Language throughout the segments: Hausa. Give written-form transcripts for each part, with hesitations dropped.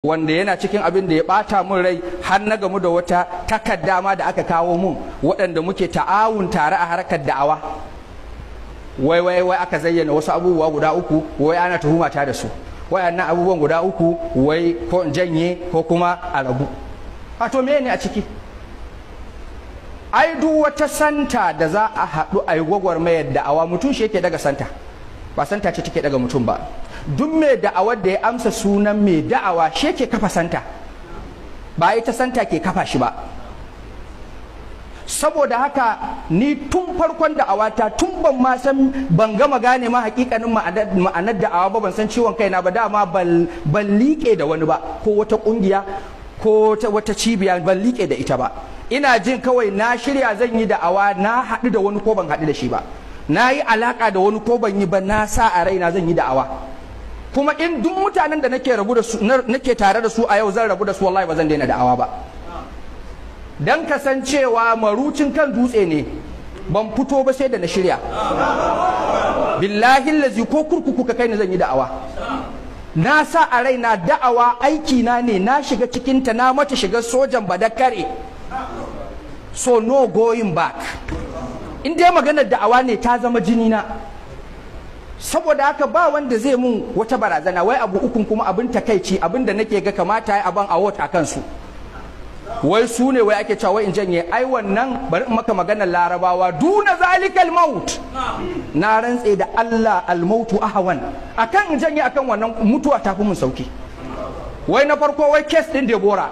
wanda yana cikin abin da ya bata mun rai har na gamu da wata takarda ma da aka kawo mun waɗanda muke ta'awun tare a harkar da'awa wai aka zayyana wasu abubuwa guda uku wai ana tuhuma ta da su wayannan abubuwan guda uku wai ko in janye ko kuma a rabu to me ne a ciki ai duk wata santa da za a haɗu a yi gwagwarmayar da'awa mutum shi yake daga santa ba santa ce take daga mutum ba duk mai da'awar da ya amsa sunan mai da'awa shi yake kafa santa ba ita santa ke kafa shi ba saboda haka ni tun farkon da'awata tun ban gama gane ma hakikanin ma'anar da'awa ba ban san ciwon kaina ba dama ban liƙe da wani ba ko wata ƙungiya ko wata cibiya ban liƙe da ita ba ina jin kawai na shirya zan yi da'awa na haɗu da wani ko ban haɗu da shi ba na yi alaƙa da wani ko ban yi ba na sa a raina zan yi da'awa kuma in duk mutanen da nake tare da su a yau zan rabu da su wallahi ba zan daina da'awa ba dan kasancewa marucin kan dutse ne ban fito ba sai da na shirya billahi lazi ko kurkuku ka kai ni zan yi da'awa na sa a raina da'awa aiki na ne na shiga cikin ta na mata shiga sojan badakare so no going back in dai maganar da'awa ne ta zama jini na saboda haka ba wanda zai mun wata barazana wai abu ukun kuma abin takaici abin da nake ga kamata ya aban award a kansu wai su ne wai ake cewa wai in janye ai wannan bari in maka maganar larabawa duna zalikal maut na rantse da Allah almautu ahwan akan in janye akan wannan mutuwa tafi mun sauki wai na farko wai case din Deborah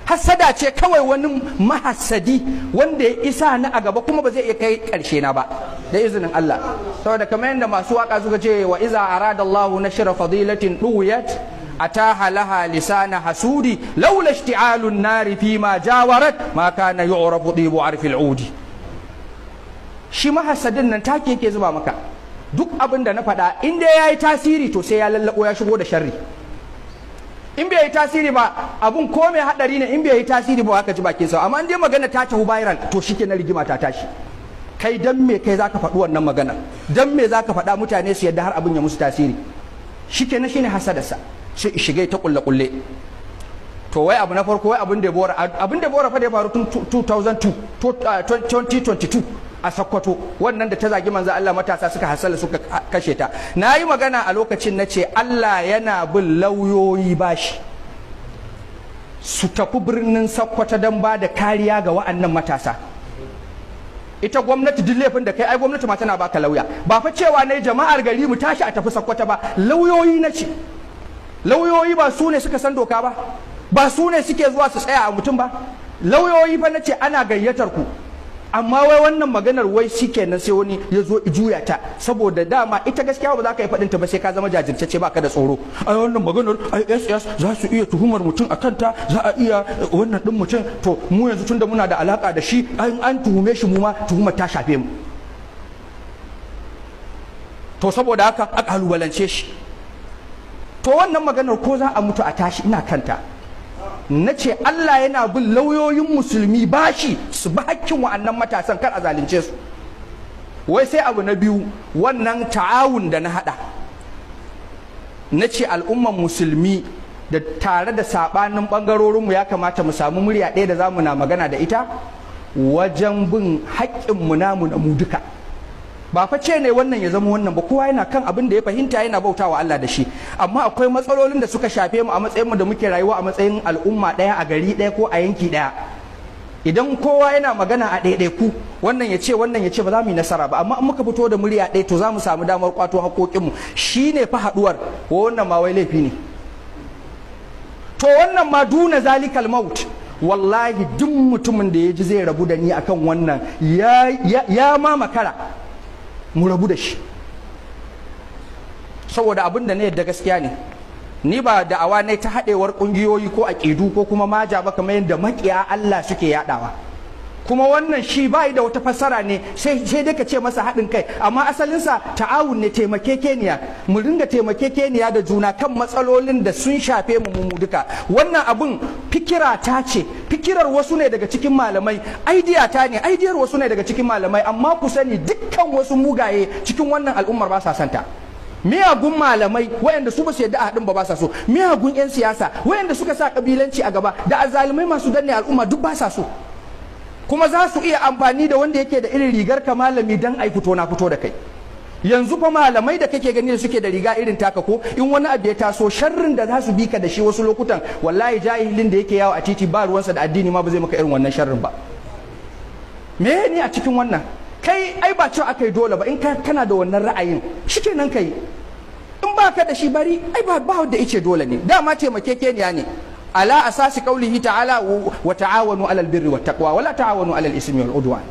hasada ce kawai wani mahassadi wanda ya isa na a gaba kuma ba zai iya kai karshe na ba da izinin Allah saboda kamar yadda masu waka suka ce wa iza arada Allah nashra fadilatin duwiyat ataha laha lisana hasudi laula ishti'alun nari fi ma jawarat ma kana yu'rafu dibu arfi al'udi shi mahassadin nan take yake zuba maka duk abin da na faɗa in dai yayi tasiri to sai ya lallabo ya shigo da sharri in bai yi tasiri ba abun ko mai hadari ne in bai yi tasiri ba haka ji bakin sa amma in dai magana ta tafi viral to shike na rigima ta tashi kai dan me kai zaka faɗi wannan magana dan me zaka faɗa mutane su yadda har abun ya musu tasiri shike na shine hasadarsa shi shige ta kulle to wai abu na farko wai abun da Bora fa da ya faru tun 2022 a Sokoto wannan da ta zagi manzo Allah matasa suka hasala suka kashe ta nayi magana a lokacin nace Allah yana bin lauyoyi bashi su tafi birnin Sokoto dan ba da kariya ga wa'annan matasa ita gwamnati duk laifin da kai ai gwamnati ma tana baka lauya ba fa cewa ne jama'ar gari mu tashi a tafi Sokoto ba lauyoyi nace lauyoyi ba su ne suka san doka ba su ne suke zuwa su tsaya a mutum ba lauyoyi fa nace ana gayyatar ku amma wai wannan maganar wai shikenan sai wani ya zo juya ta saboda dama ita gaskiya ba za ka yi faɗin ta ba sai ka zama jajirtacce ba ka da tsoro ai wannan maganar ISS za su iya tuhumar mutum a kanta za a iya wannan din mutum to mu yanzu tunda muna da alaka da shi an tuhume shi mu ma tuhumar ta shafe mu to saboda haka a kalubalance shi to wannan maganar ko za a mutu a tashi ina kanta na ce Allah yana bin lauyoyin musulmi bashi su ba hakkin wa'annan matasan kar a zalunce su wai sai abu na biyu wannan ta'awun da na hada na ce al'umman musulmi da tare da sabanin bangarorinmu ya kamata mu samu murya ɗaya da zamu na magana da ita wajen bin haƙƙinmu namu na mu duka ba fa ce ne wannan ya zama wannan ba kowa yana kan abin da ya fahimta yana bautawa Allah da shi amma akwai matsalolin da suka shafe mu a matsayin mu da muke rayuwa a matsayin al'umma daya a gari daya ko a yanki daya idan kowa yana magana a ɗaiɗaiku wannan ya ce ba za mu yi nasara ba amma in muka fito da murya ɗaya to za mu samu damar kwato haƙoƙinmu shine fa haɗuwar wannan ma wai laifi ne to wannan ma duna zalikal maut wallahi duk mutumin da ya ji zai rabu da ni akan wannan ya ma makara mu rabu da shi saboda abin da na yadda gaskiya ne ni ba da'awa ne ta haɗewar ƙungiyoyi ko aƙidu ko kuma maja ba kamar yadda maƙiya Allah suke yaɗawa kuma wannan shi bai da wata fassara ne sai dai ka ce masa haɗin kai amma asalinsa ta'awun ne taimakekeniya mu ringa taimakekeniya da juna kan matsalolin da sun shafe mu duka wannan abun fikira ta ce fikirar wasu ne daga cikin malamai idea ta ne ideyar wasu ne daga cikin malamai amma ku sani dukkan wasu mugaye cikin wannan al'ummar ba sa santa miyagun malamai wayanda su ba su yadda a haɗin ba sa so, miyagun 'yan siyasa wayanda suka sa kabilanci a gaba, da azzalumai masu danne al'umma duk ba sa so, kuma za su iya amfani da wanda yake da irin rigar ka malami dan ai fito na fito da kai. Yanzu fa malamai da kake gani da suke da riga irin taka ko in wani abu ya taso sharrin da za su bi ka da shi wasu lokutan wallahi jahilin da yake yawo a titi ba ruwansa da addini ma ba zai maka irin wannan sharrin ba. Me ne a cikin wannan? Kai ai ba cewa aka yi dole ba, in kana da wannan ra'ayin shikenan kai, in ba ka da shi bari, ai ba wanda yace dole ne, dama taimakekeniya ne ala asasi qaulihi ta'ala wa ta'awanu 'alal birri wat taqwa wa la ta'awanu 'alal ismi wal udwan.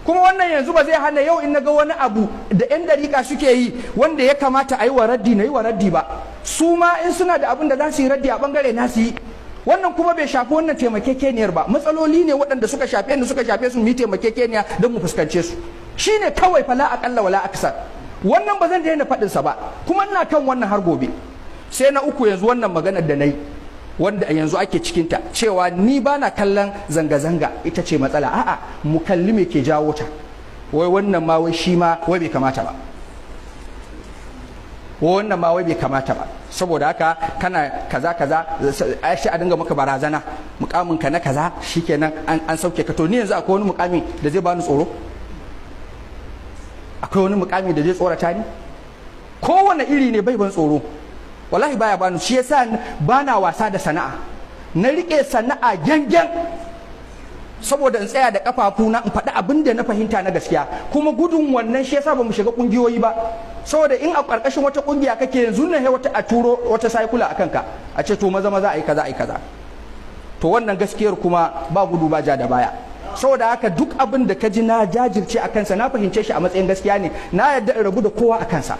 Kuma wannan yanzu ba zai hana yau in naga wani abu da 'yan dariƙa suke yi wanda ya kamata a yi wa raddi na yi wa raddi ba, su ma in suna da abin da za su yi raddi a bangare na su yi. Wannan kuma bai shafi wannan taimakekeniyar ba, matsaloli ne waɗanda suka shafe ni suka shafe su mu yi taimakekeniya don mu fuskance su, shine kawai fala aƙalla wala aksar. Wannan ba zan daina faɗinsa ba, kuma ina kan wannan har gobe. Sai na uku yanzu wannan maganar da na yi wanda yanzu ake cikinta cewa ni ba na kallon zanga-zanga ita ce matsala, a'a mu kalli me ke jawo ta. Wai wannan ma wai shi ma wai bai kamata ba, wannan ma wai bai kamata ba, saboda haka kana kaza shi a dinga maka barazana, mukamin ka na kaza shikenan an sauke ka. To ni yanzu akwai wani mukami da zai bani tsoro? Akwai wani mukami da zai tsorata ni? Kowane iri ne bai ban tsoro, wallahi baya bani. Shi yasa bana wasa da sana'a, na rike sana'a gyangen saboda in tsaya da kafafuna in faɗi abin da na fahimta na gaskiya. Kuma gudun wannan shi yasa bamu shiga kungiyoyi ba, saboda in a ƙarƙashin wata kungiya kake yanzu ne wata a turo wata saikula akan ka a ce to maza a yi kaza a yi kaza. To wannan gaskiyar kuma ba gudu ba ja da baya. Saboda haka duk abin da ka ji na jajirce a kansa na fahimce shi a matsayin gaskiya ne, na yadda in rabu da kowa a kansa.